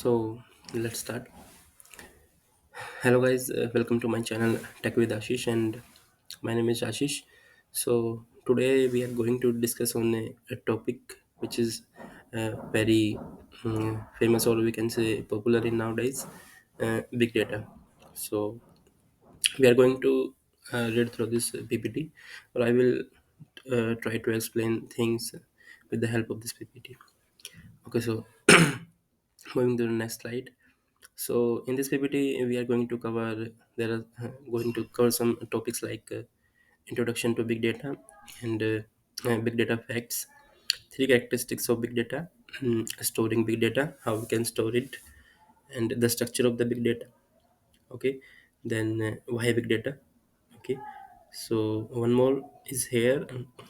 So let's start. Hello guys, welcome to my channel Tech with Ashish, and my name is Ashish. So today we are going to discuss on a topic which is very famous, or we can say popular in nowadays, big data. So we are going to read through this PPT, or I will try to explain things with the help of this PPT. Okay, so moving to the next slide. So in this PPT, we are going to cover there are going to cover some topics like introduction to big data and big data facts, three characteristics of big data, storing big data, how we can store it, and the structure of the big data. Okay, then why big data. Okay, so one more is here.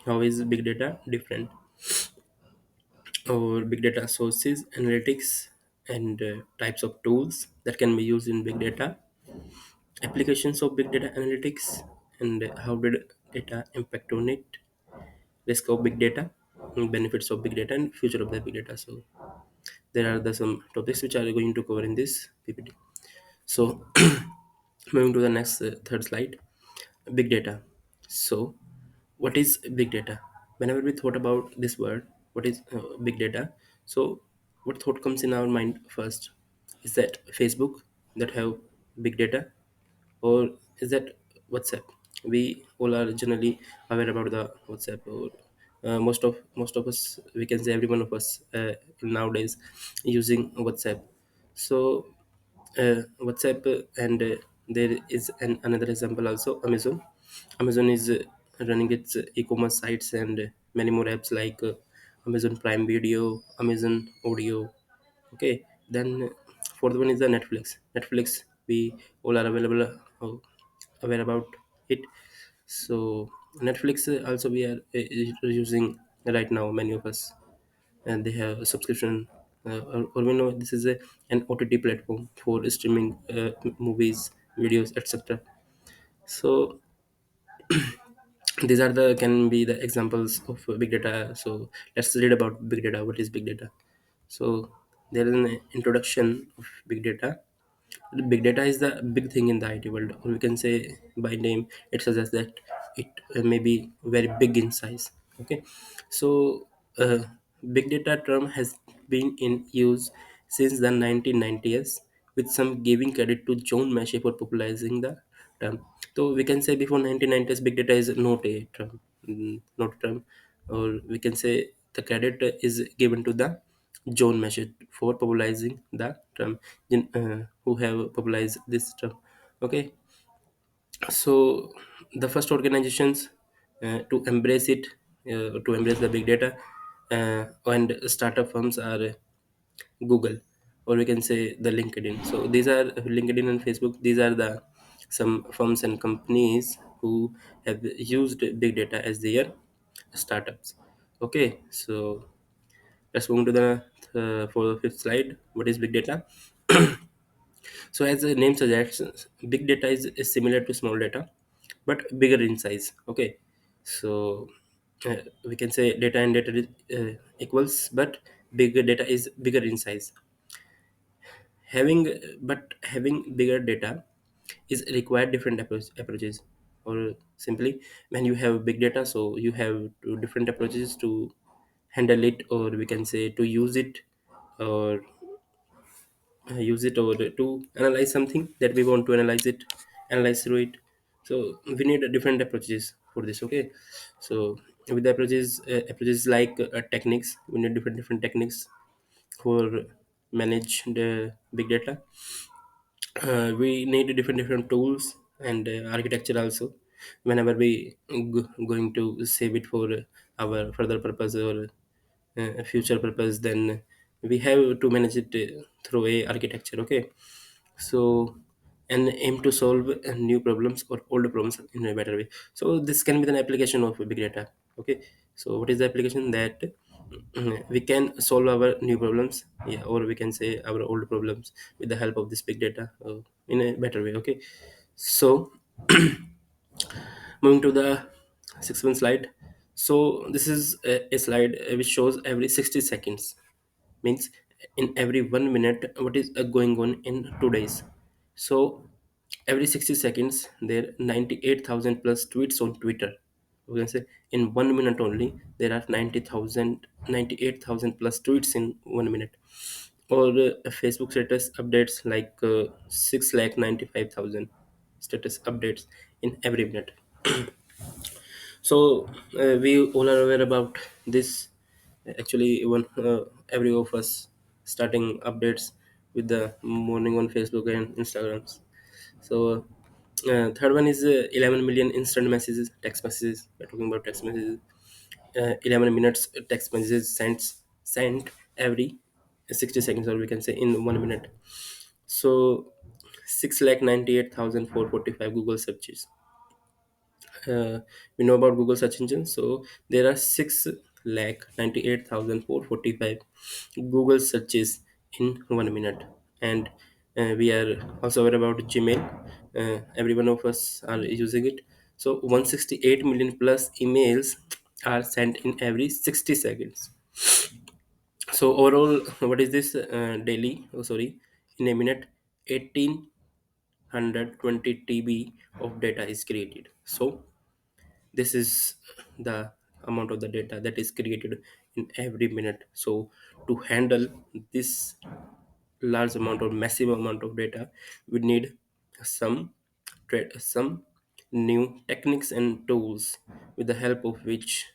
How is big data different? Or big data sources, analytics, and types of tools that can be used in big data, applications of big data analytics, and how did data impact on it, risk of big data, benefits of big data, and future of the big data. So there are the some topics which are going to cover in this PPT. So moving to the next third slide, big data. So what is big data? Whenever we thought about this word, what is big data? So what thought comes in our mind first? Is that Facebook that have big data, or is that WhatsApp? We all are generally aware about the WhatsApp, or most of us, we can say every one of us nowadays using WhatsApp. So WhatsApp, and there is another example also, Amazon. Amazon is running its e-commerce sites and many more apps like Amazon Prime Video, Amazon Audio. Okay, then fourth one is the Netflix. We all are available, aware about it. So Netflix also we are using right now, many of us, and they have a subscription, or we know this is an OTT platform for streaming movies, videos, etc. So these are the can be the examples of big data. So let's read about big data. What is big data? So there is an introduction of big data. Big data is the big thing in the IT world, or we can say by name it suggests that it may be very big in size. Okay, so big data term has been in use since the 1990s, with some giving credit to John Massey for popularizing the term. So we can say before 1990s, big data is not a term, not a term, or we can say the credit is given to the John Massey for popularizing the term, who have popularized this term. Okay, so the first organizations to embrace the big data and startup firms are Google, or we can say the LinkedIn. So these are LinkedIn and Facebook. These are the some firms and companies who have used big data as their startups. Okay, so let's move to the for the fifth slide. What is big data? So as the name suggests, big data is similar to small data, but bigger in size. Okay, so we can say data and data equals, but bigger data is bigger in size. Having bigger data is required different approaches, or simply when you have big data, so you have two different approaches to handle it, or we can say to use it, or use it or to analyze something that we want to analyze through it. So we need different approaches for this. Okay, so with the approaches like techniques, we need different techniques for manage the big data. We need different tools and architecture also, whenever we going to save it for our further purpose, or future purpose, then we have to manage it through a architecture. Okay, so and aim to solve new problems or older problems in a better way. So this can be an application of big data. Okay, so what is the application? That we can solve our new problems, yeah, or we can say our old problems with the help of this big data in a better way. Okay, so moving to the sixth one slide. So this is a slide which shows every 60 seconds, means in every 1 minute what is going on in 2 days. So every 60 seconds there 98,000 plus tweets on Twitter. We can say in 1 minute only there are 90,000, 98,000 plus tweets in 1 minute. Or Facebook status updates like 6 lakh 95,000 status updates in every minute. So we all are aware about this. Actually, one every of us starting updates with the morning on Facebook and Instagrams. So third one is 11 million instant messages, text messages. We're talking about text messages. 11 minutes text messages sent every 60 seconds, or we can say in 1 minute. So 6 lakh 98,445 Google searches. We know about Google search engine. So there are 6 lakh 98,445 Google searches in 1 minute. And we are also aware about Gmail. Every one of us are using it. So 168 million plus emails are sent in every 60 seconds. So overall, what is this daily? Oh, sorry, in a minute, 1820 TB of data is created. So this is the amount of the data that is created in every minute. So to handle this large amount or massive amount of data, we need some some new techniques and tools with the help of which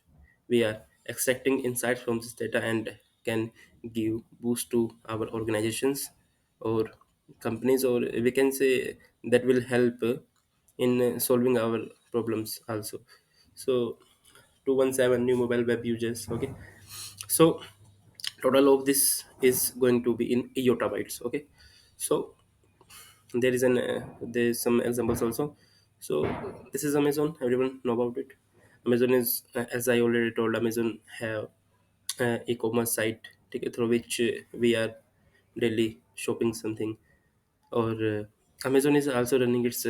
we are extracting insights from this data and can give boost to our organizations or companies, or we can say that will help in solving our problems also. So 217 new mobile web users. Okay, so total of this is going to be in yottabytes. Okay, so there is some examples also. So this is Amazon, everyone know about it. Amazon is as I already told, Amazon have e-commerce site through which we are daily shopping something. Or Amazon is also running its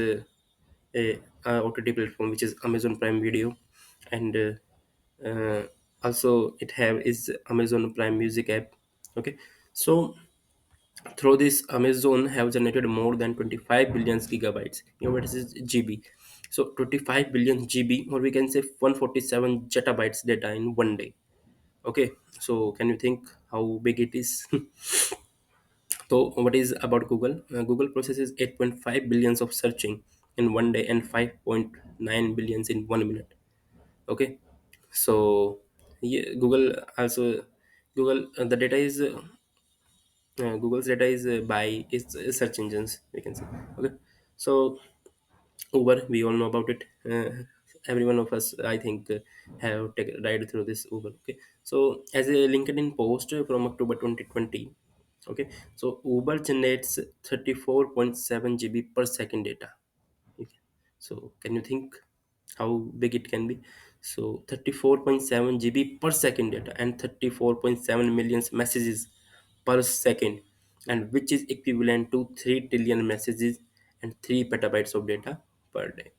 OTT platform, which is Amazon Prime Video. And also it have is Amazon Prime Music app. Okay, so through this Amazon have generated more than 25 billion gigabytes. You know what is GB? So 25 billion GB, or we can say 147 zettabytes data in 1 day. Okay, so can you think how big it is? So what is about Google? Google processes 8.5 billions of searching in 1 day and 5.9 billions in 1 minute. Okay, so yeah, Google also Google the data is Google's data is by its search engines, we can say. Okay, so Uber, we all know about it. Every one of us, I think, have taken ride through this Uber. Okay, so as a LinkedIn post from October 2020. Okay, so Uber generates 34.7 GB per second data. Okay. So can you think how big it can be? So 34.7 GB per second data and 34.7 million messages per second, and which is equivalent to 3 trillion messages and 3 petabytes of data per day.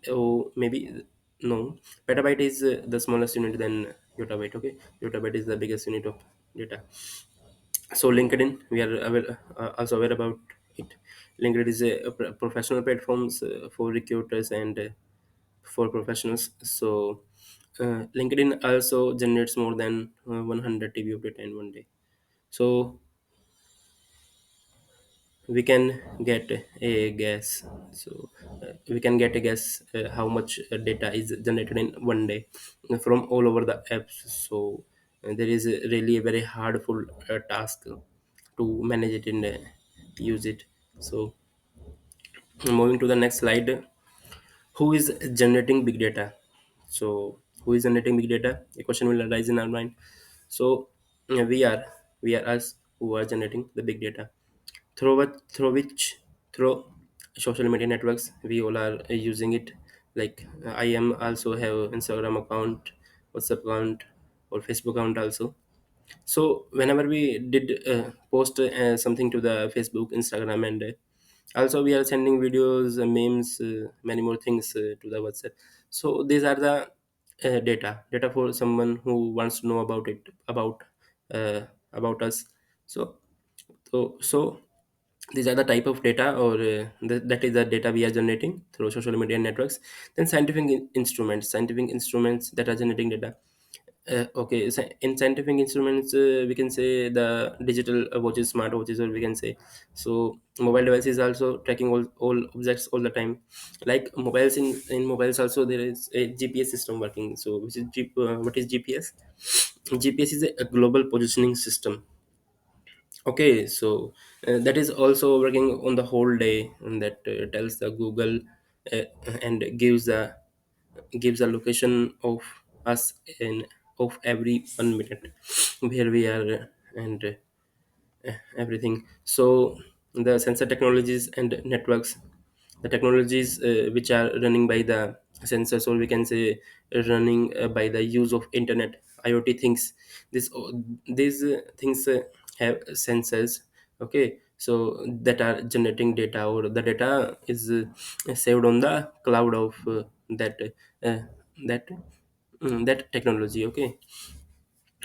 Oh, maybe no. Petabyte is the smallest unit than yottabyte. Okay, yottabyte is the biggest unit of data. So LinkedIn, we are also aware about it. LinkedIn is a professional platforms for recruiters and for professionals. So LinkedIn also generates more than 100 TB of data in 1 day. So we can get a guess. So we can get a guess how much data is generated in 1 day from all over the apps. So there is really a very hardful task to manage it and use it. So moving to the next slide, who is generating big data? So who is generating big data? A question will arise in our mind. So we are us who are generating the big data through which through social media networks. We all are using it. Like I am also have Instagram account, WhatsApp account, or Facebook account also. So whenever we did post something to the Facebook, Instagram, and also we are sending videos, memes, many more things to the WhatsApp. So these are the data for someone who wants to know about it, about us. So so these are the type of data, or that is the data we are generating through social media networks. Then scientific instruments that are generating data. Okay, so in scientific instruments, we can say the digital watches, smart watches, or we can say, so mobile devices also tracking all objects all the time. Like mobiles, in mobiles also there is a GPS system working. So which is what is GPS? GPS is a global positioning system. Okay, so that is also working on the whole day, and that tells the Google, uh, and gives a location of us in of every 1 minute where we are, and everything. So the sensor technologies and networks, the technologies which are running by the sensors, or we can say running by the use of internet, IoT things. These things have sensors. Okay, so that are generating data, or the data is saved on the cloud of that uh, that that technology. Okay,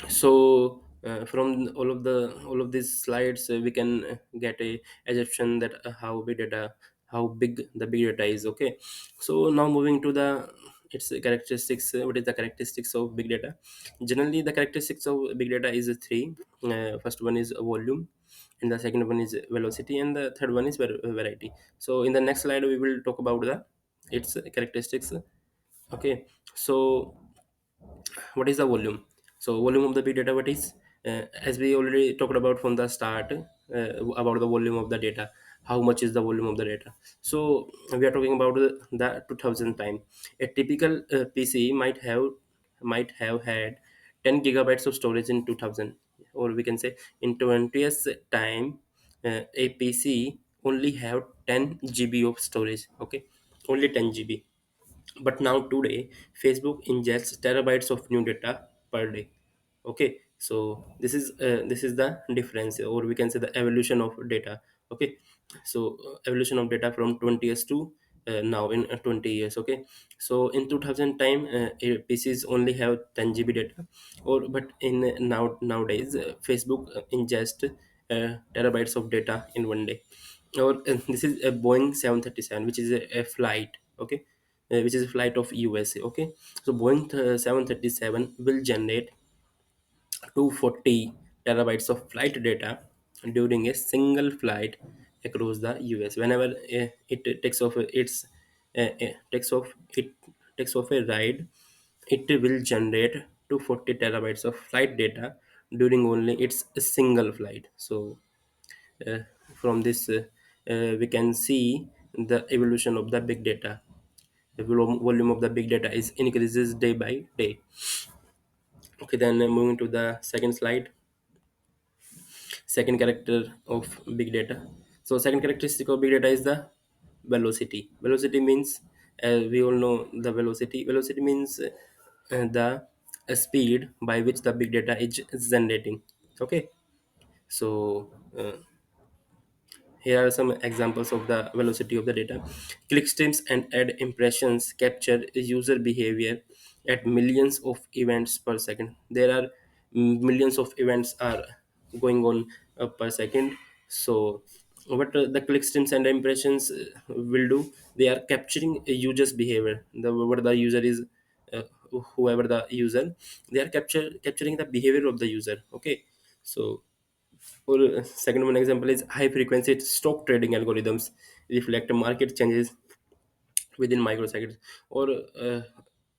so all of these slides, we can get a assumption that how big the big data is. Okay, so now moving to the its characteristics. What is the characteristics of big data? Generally, the characteristics of big data is three. First one is volume, and the second one is velocity, and the third one is variety. So in the next slide we will talk about the its characteristics. Okay, so what is the volume? So volume of the big data, what is, as we already talked about from the start, about the volume of the data, how much is the volume of the data. So we are talking about the 2000 time. A typical PC might have had 10 gigabytes of storage in 2000, or we can say in 20th time, a PC only have 10 GB of storage. Okay, only 10 GB. But now today Facebook ingests terabytes of new data per day. Okay, so this is the difference, or we can say the evolution of data. Okay, so evolution of data from 20 years to now in 20 years. Okay, so in 2000 time, PCs only have 10 GB data, or but in nowadays, Facebook ingest terabytes of data in 1 day. Or this is a Boeing 737, which is a flight. Okay, which is a flight of USA. Okay, so Boeing 737 will generate 240 terabytes of flight data during a single flight across the US. Whenever it takes off it takes off a ride, it will generate 240 terabytes of flight data during only its single flight. So uh, from this, we can see the evolution of the big data. The volume of the big data is increases day by day. Okay, then moving to the second slide. Second character of big data. So second characteristic of big data is the velocity means, we all know the velocity means the speed by which the big data is generating. Okay, so here are some examples of the velocity of the data. Clickstreams and ad impressions capture user behavior at millions of events per second. There are millions of events are going on per second. So, what the clickstreams and impressions will do? They are capturing a user's behavior. What the user is, uh, whoever the user, they are capturing the behavior of the user. Okay, so or second one example is high frequency stock trading algorithms reflect market changes within microseconds. Or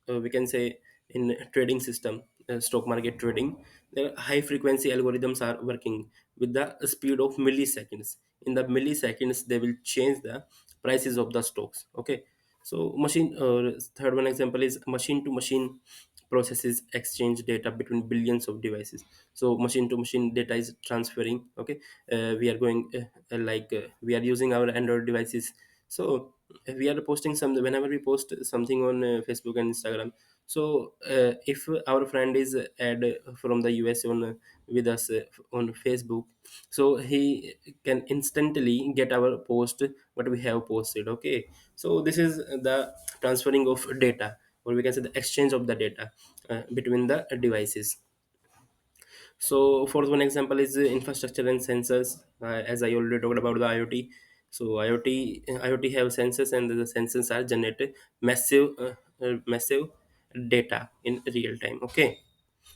we can say in trading system, stock market trading, the high frequency algorithms are working with the speed of milliseconds. In the milliseconds they will change the prices of the stocks. Okay, so machine, or third one example is machine to machine processes exchange data between billions of devices. So machine to machine data is transferring. Okay, we are going we are using our Android devices. So we are posting some, whenever we post something on Facebook and Instagram. So if our friend is add from the US on with us on Facebook, so he can instantly get our post what we have posted. Okay, so this is the transferring of data, or we can say the exchange of the data between the devices. So fourth one example is infrastructure and sensors. As I already talked about the IoT. So IoT have sensors, and the sensors are generated massive data in real time. Okay,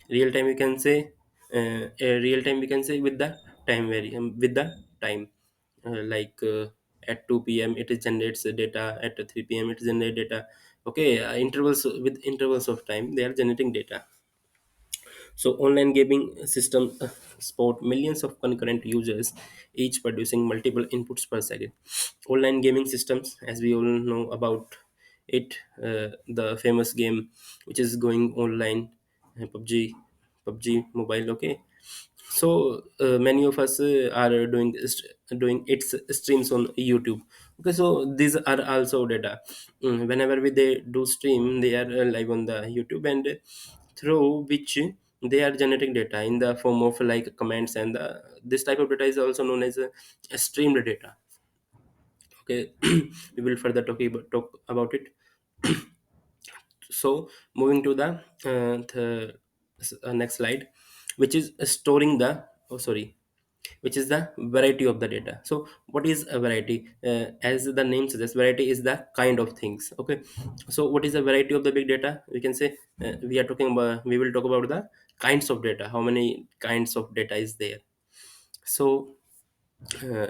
real time, you can say, real time, we can say, with the with the time, at 2 p.m. it generates the data, at 3 p.m. it generates data. Okay, intervals, with intervals of time they are generating data. So online gaming system support millions of concurrent users, each producing multiple inputs per second. Online gaming systems, as we all know about it, the famous game which is going online, PUBG, PUBG Mobile. Okay, so many of us are doing its streams on YouTube. Okay, so these are also data. Whenever they do stream, they are live on the YouTube, and through which they are generating data in the form of like comments, and this type of data is also known as streamed data. Okay, we will further talk about it. So moving to the next slide, which is storing the, oh sorry, which is the variety of the data. So what is a variety? As the name suggests, variety is the kind of things. Okay, so what is the variety of the big data? We can say, we will talk about the kinds of data, how many kinds of data is there. So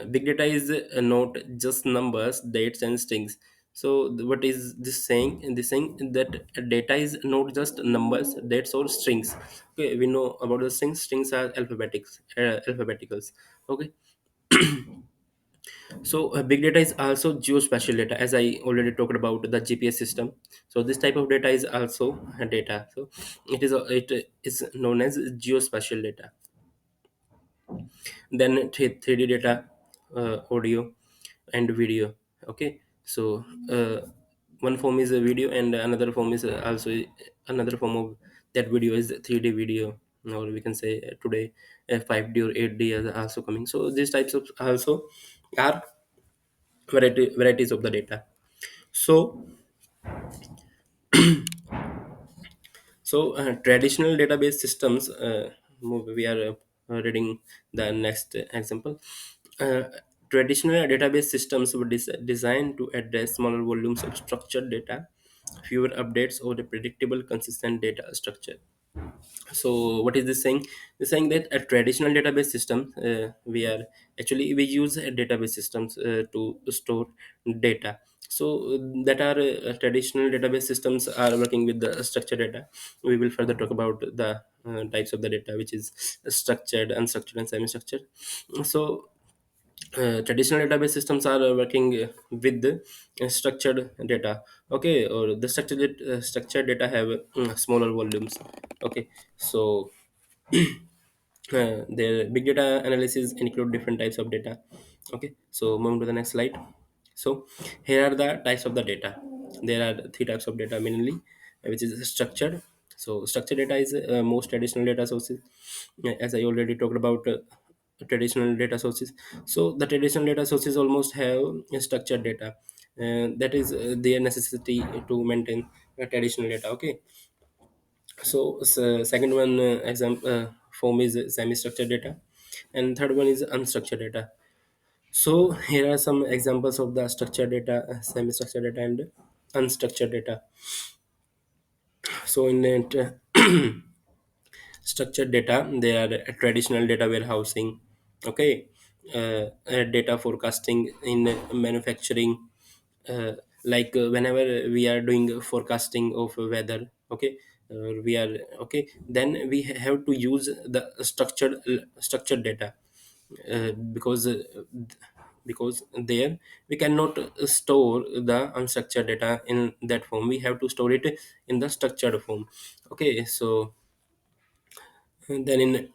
big data is not just numbers, dates, and strings. So what is this saying? This saying that data is not just numbers, dates, or strings. Okay, we know about the strings. Strings are alphabeticals. Okay, so big data is also geospatial data, as I already talked about the GPS system. So this type of data is also data. So it is known as geospatial data. Then 3D data, audio and video. Okay, so one form is a video, and another form is also another form of that video is 3D video, or we can say today 5D or 8D is also coming. So these types of also are varieties of the data. So traditional database systems, we are reading the next example. Uh, Traditional database systems were designed to address smaller volumes of structured data, fewer updates, or a predictable, consistent data structure. So what is this saying? It's saying that a traditional database system, we use database systems to store data. So that are traditional database systems are working with the structured data. We will further talk about the types of the data, which is structured, unstructured, and semi-structured. So traditional database systems are working with the structured data. Okay, or the structured data have smaller volumes. Okay, so their big data analysis include different types of data. Okay, so moving to the next slide. So here are the types of the data. There are three types of data mainly, which is structured. So structured data is most traditional data sources, as I already talked about traditional data sources. So the traditional data sources almost have structured data, that is their necessity to maintain traditional data. Okay, so second one form is semi-structured data, and third one is unstructured data. So here are some examples of the structured data, semi-structured data, and unstructured data. So in it, structured data, they are traditional data warehousing. Okay, data forecasting in manufacturing, whenever we are doing forecasting of weather. Okay, we are okay, then we have to use the structured data, because there we cannot store the unstructured data in that form. We have to store it in the structured form. Okay, so then in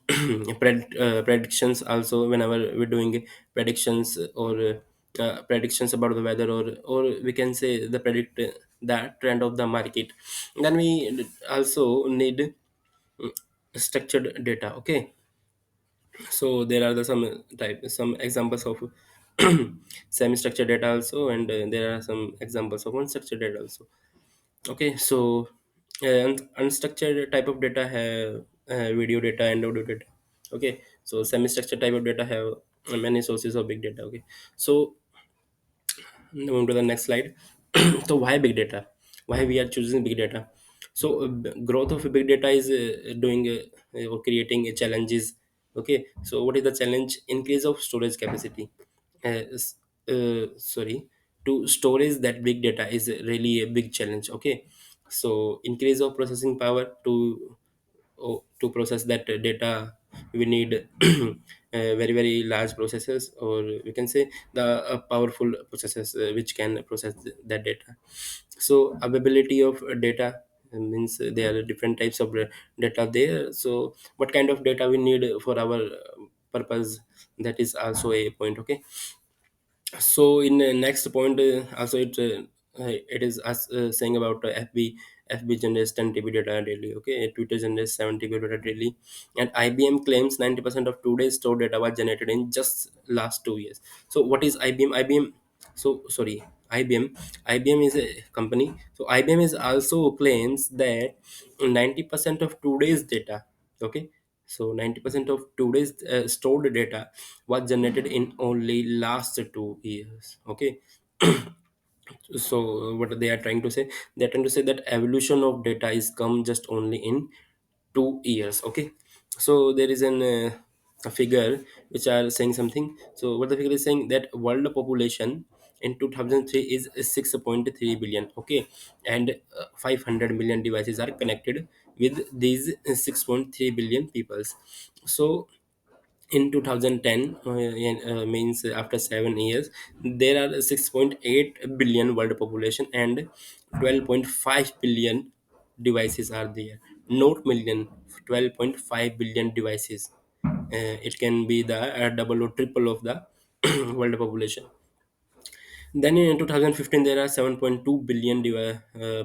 predictions also, whenever we're doing predictions, or predictions about the weather, or we can say the predict the trend of the market, then we also need mm, structured data. Okay, so there are some examples of semi-structured data also, and there are some examples of unstructured data also. Okay, so unstructured type of data have video data and audio data. Okay, so semi-structured type of data have many sources of big data. Okay, so moving to the next slide. So why big data? Why we are choosing big data? So growth of big data is doing or creating challenges. Okay, so what is the challenge? Increase of storage capacity. S- Sorry, to storage that big data is really a big challenge. Okay, so increase of processing power to process that data. We need very very large processors, or we can say the powerful processors which can process that data. So availability of data means there are different types of data there. So what kind of data we need for our purpose, that is also a point. Okay, so in the next point, also it is us saying about FB generates 10 TB data daily. Okay, Twitter generates 7 TB data daily, and IBM claims 90% of today's stored data was generated in just last 2 years. So what is IBM? So sorry, IBM. IBM is a company. So IBM is also claims that 90% of today's data. Okay, so 90% of today's stored data was generated in only last 2 years. Okay, so what they are trying to say, they're trying to say that evolution of data is come just only in 2 years. Okay, so there is a figure which are saying something. So what the figure is saying, that world population in 2003 is 6.3 billion. Okay, and 500 million devices are connected with these 6.3 billion peoples. So in 2010, means after 7 years, there are 6.8 billion world population, and 12.5 billion devices are there. Not million, 12.5 billion devices. It can be the double or triple of the world population. Then in 2015 there are 7.2 billion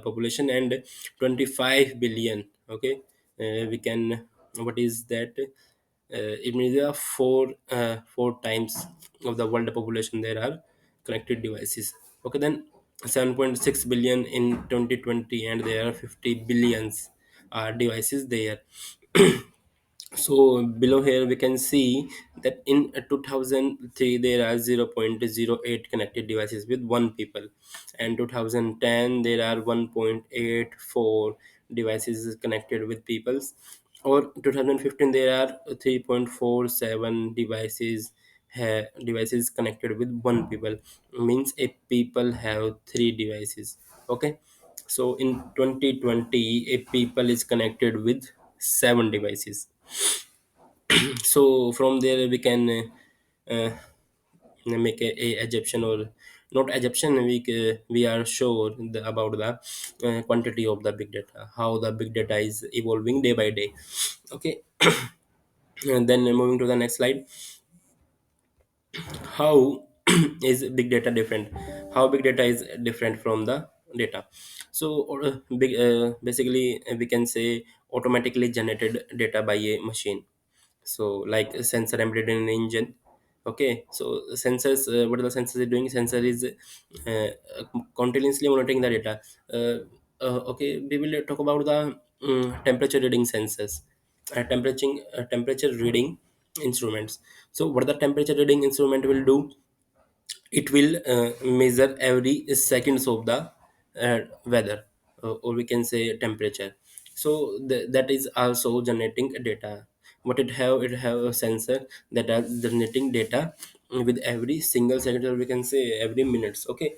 population, and 25 billion. Okay, we can, what is that? It means there are four times of the world population there are connected devices. Okay, then 7.6 billion in 2020, and there are 50 billions devices there. So below here we can see that in 2003 there are 0.08 connected devices with one people, and 2010 there are 1.84 devices connected with peoples, or 2015 there are 3.47 devices connected with one people. Means a people have three devices. Okay, so in 2020 a people is connected with seven devices. So from there we can make a egyptian, or not egyptian, we are sure about the quantity of the big data, how the big data is evolving day by day. Okay, and then moving to the next slide. How is big data different? How big data is different from the data? So basically we can say automatically generated data by a machine. So like a sensor embedded in an engine. Okay, so sensors, what are the sensors are doing? Sensor is continuously monitoring the data. Okay, we will talk about the temperature reading sensors, temperature reading instruments. So what the temperature reading instrument will do, it will measure every seconds of the weather, or we can say temperature. So that is also generating data. What it have a sensor that are generating data with every single second, or we can say every minutes. Okay,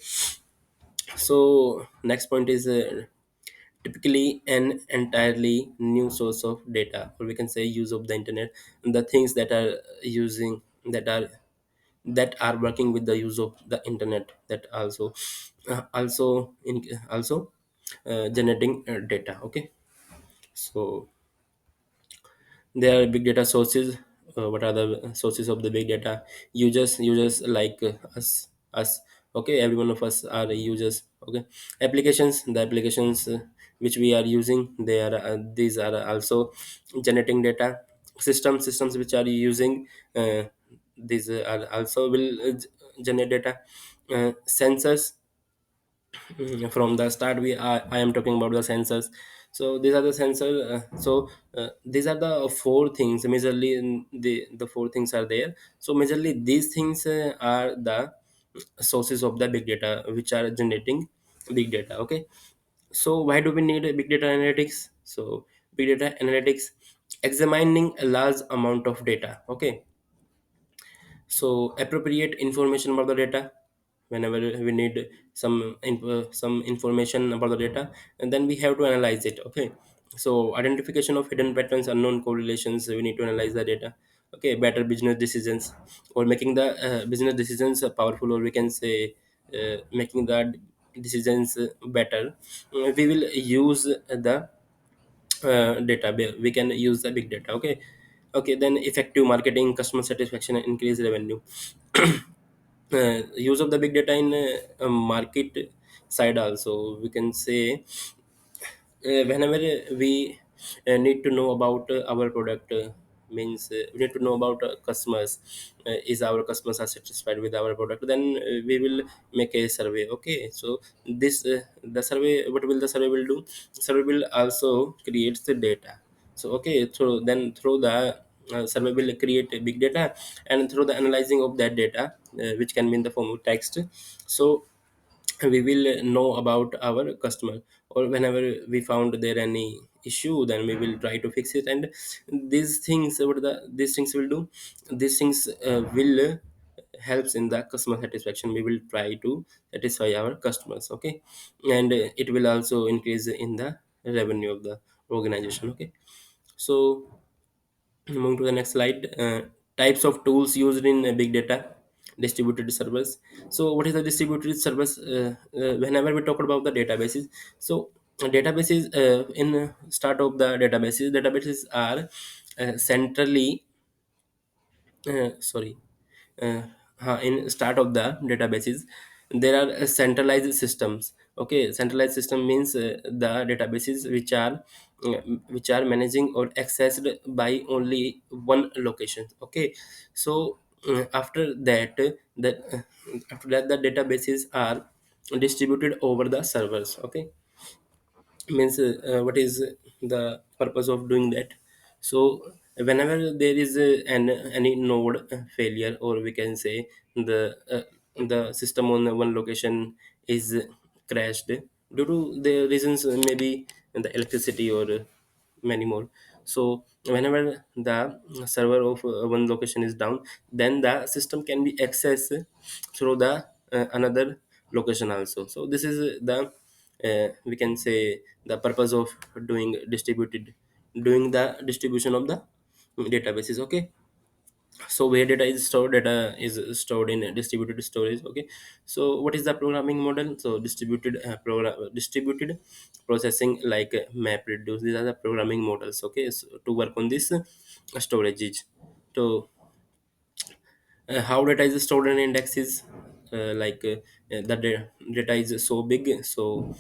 so next point is typically an entirely new source of data, or we can say use of the internet. The things that are using, that are working with the use of the internet, that also generating data. Okay, so there are big data sources. What are the sources of the big data? Users like us. Okay, every one of us are users. Okay, applications, the applications which we are using, they are these are also generating data. Systems which are using, these are also will generate data. Sensors, from the start I am talking about the sensors. So these are the sensor. These are the four things majorly. The four things are there. So majorly these things are the sources of the big data which are generating big data. Okay, so why do we need a big data analytics? So big data analytics examining a large amount of data. Okay, so appropriate information about the data whenever we need some information about the data, and then we have to analyze it. Okay, so identification of hidden patterns, unknown correlations, we need to analyze the data. Okay, better business decisions, or making the business decisions powerful, or we can say making the decisions better. We will use the data. We can use the big data. Okay, okay, then effective marketing, customer satisfaction, and increase revenue. Use of the big data in market side also, we can say whenever we need to know about our product, means we need to know about customers. Is our customers are satisfied with our product, then we will make a survey. Okay, so this the survey, what will the survey will do? Survey will also creates the data. So okay, so then through the survey will create a big data, and through the analyzing of that data, which can be in the form of text. So we will know about our customer, or whenever we found there any issue, then we will try to fix it. And these things, these things will do, these things will helps in the customer satisfaction. We will try to satisfy our customers. Okay, and it will also increase in the revenue of the organization. Okay, so moving to the next slide. Types of tools used in big data. Distributed servers. So what is the distributed servers? Whenever we talk about the databases, so databases, in start of the databases are centrally, sorry, uh, in start of the databases, there are centralized systems. Okay, centralized system means the databases which are managing or accessed by only one location. Okay, so after that, after that the databases are distributed over the servers. Okay, means what is the purpose of doing that? So whenever there is any node failure, or we can say the system on one location is crashed due to the reasons, maybe the electricity or many more. So whenever the server of one location is down, then the system can be accessed through the another location also. So this is the we can say the purpose of doing the distribution of the databases. Okay, so where data is stored in distributed storage. Okay, so what is the programming model? So distributed processing, like MapReduce. These are the programming models. Okay, so to work on this storages. So how data is stored in indexes, the data is so big. So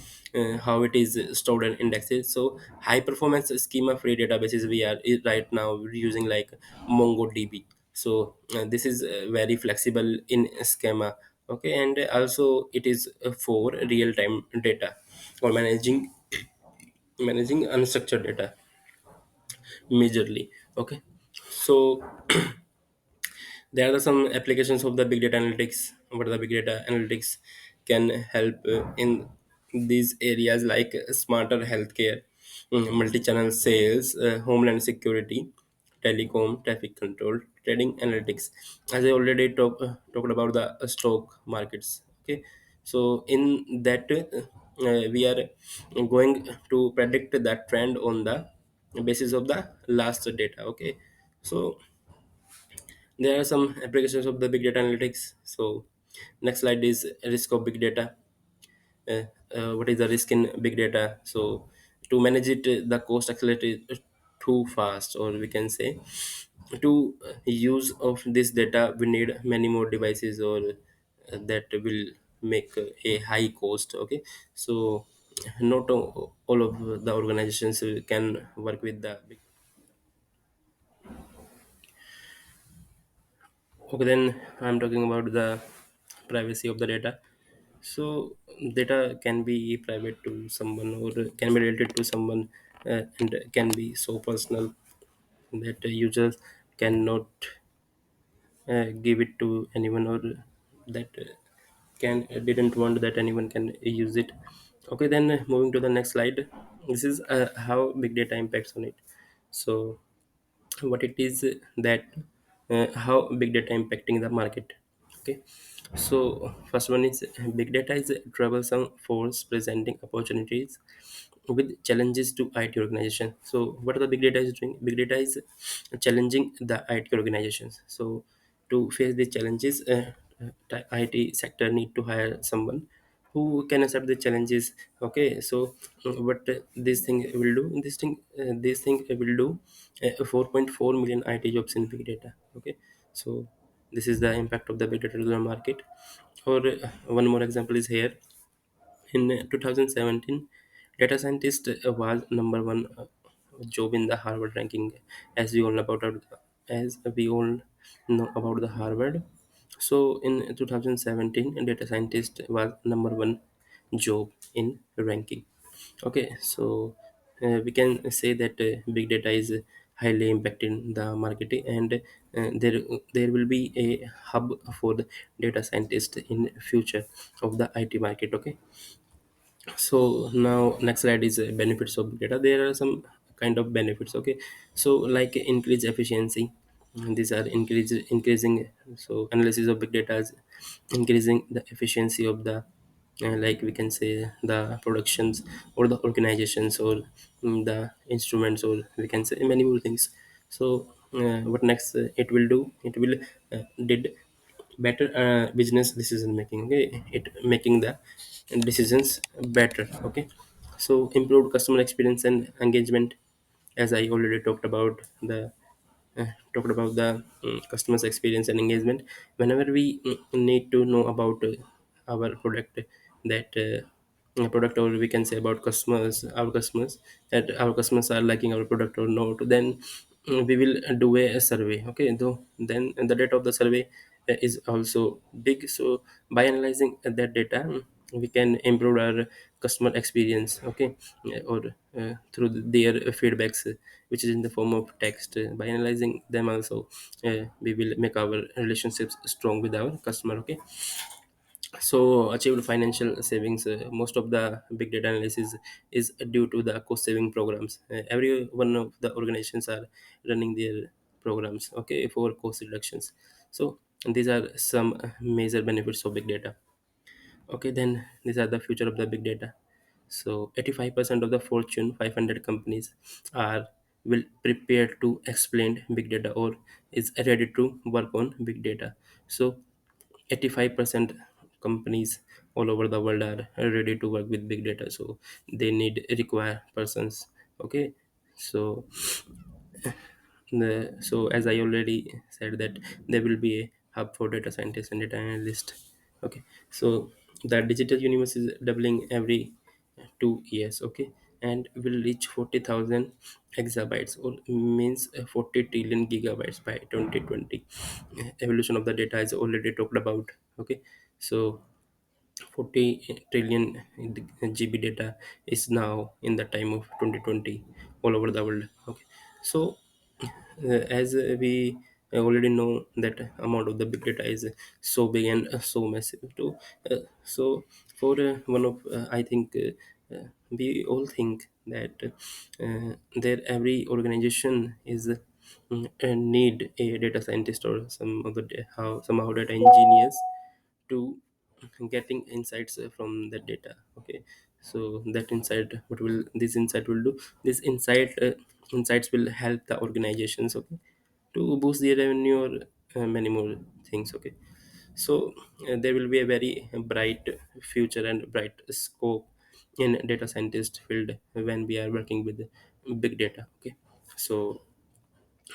how it is stored in indexes? So high performance schema free databases, we are right now using like MongoDB. So this is very flexible in schema. Okay, and also it is for real time data, or managing unstructured data majorly. Okay, so there are some applications of the big data analytics. What the big data analytics can help in these areas, like smarter healthcare, multi-channel sales, homeland security, telecom, traffic control, trading analytics. As I already talked about the stock markets. Okay, so in that we are going to predict that trend on the basis of the last data. Okay, so there are some applications of the big data analytics. So next slide is risk of big data. uh, what is the risk in big data? So to manage it, the cost accelerated too fast, or we can say to use of this data we need many more devices, or that will make a high cost. Okay, so not all of the organizations can work with the big. Okay, then I'm talking about the privacy of the data. So data can be private to someone or can be related to someone, and can be so personal that users cannot give it to anyone, or that can didn't want that anyone can use it. Okay, then moving to the next slide. This is how big data impacts on it. So what it is, that how big data impacting the market. Okay, so first one is, big data is a troublesome force presenting opportunities with challenges to IT organization. So what are the big data is doing? Big data is challenging the IT organizations. So to face these challenges, the IT sector need to hire someone who can accept the challenges. Okay, so what this thing will do? This thing will do 4.4 million IT jobs in big data. Okay, so this is the impact of the big data to the market. Or one more example is here. In 2017, data scientist was number one job in the Harvard ranking, as we all know about as we all know about the Harvard. So in 2017, data scientist was number one job in ranking. Okay, so we can say that big data is highly impacting the marketing, and there will be a hub for the data scientist in future of the IT market. Okay, so now next slide is benefits of big data. There are some kind of benefits. Okay, so like increase efficiency. These are increasing. So analysis of big data is increasing the efficiency of the, like we can say, the productions or the organizations, or the instruments, or we can say many more things. So what next it will do, it will did better business decision making. Okay, it making the decisions better. Okay, so improved customer experience and engagement, as I already talked about the customers experience and engagement. Whenever we need to know about our product, that product, or we can say about our customers, that our customers are liking our product or not, then we will do a survey. Okay, though then the data of the survey is also big. So by analyzing that data, we can improve our customer experience. Okay, or through their feedbacks, which is in the form of text. By analyzing them also, we will make our relationships strong with our customer. Okay, so achieved financial savings. Most of the big data analysis is due to the cost saving programs. Every one of the organizations are running their programs, okay, for cost reductions. So these are some major benefits of big data. Okay, then these are the future of the big data. So 85% of the Fortune 500 companies are will prepare to explain big data, or is ready to work on big data. So 85% companies all over the world are ready to work with big data. So they need require persons. Okay, so so as I already said, that there will be a hub for data scientists and data analysts. Okay, so the digital universe is doubling every 2 years. Okay, and will reach 40,000 exabytes, or means 40 trillion gigabytes by 2020. Evolution of the data is already talked about. Okay, so 40 trillion GB data is now in the time of 2020 all over the world. Okay, so as we already know that amount of the big data is so big and so massive too. So for one of I think we all think that there every organization is need a data scientist or some other how somehow data engineers to getting insights from the data. Okay, so that insight, what will this insight will do? This insights will help the organizations, okay, to boost their revenue, or many more things. Okay, so there will be a very bright future and bright scope in data scientist field when we are working with big data. Okay, so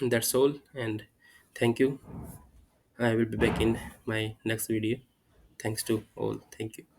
that's all, and thank you. I will be back in my next video. Thanks to all. Thank you.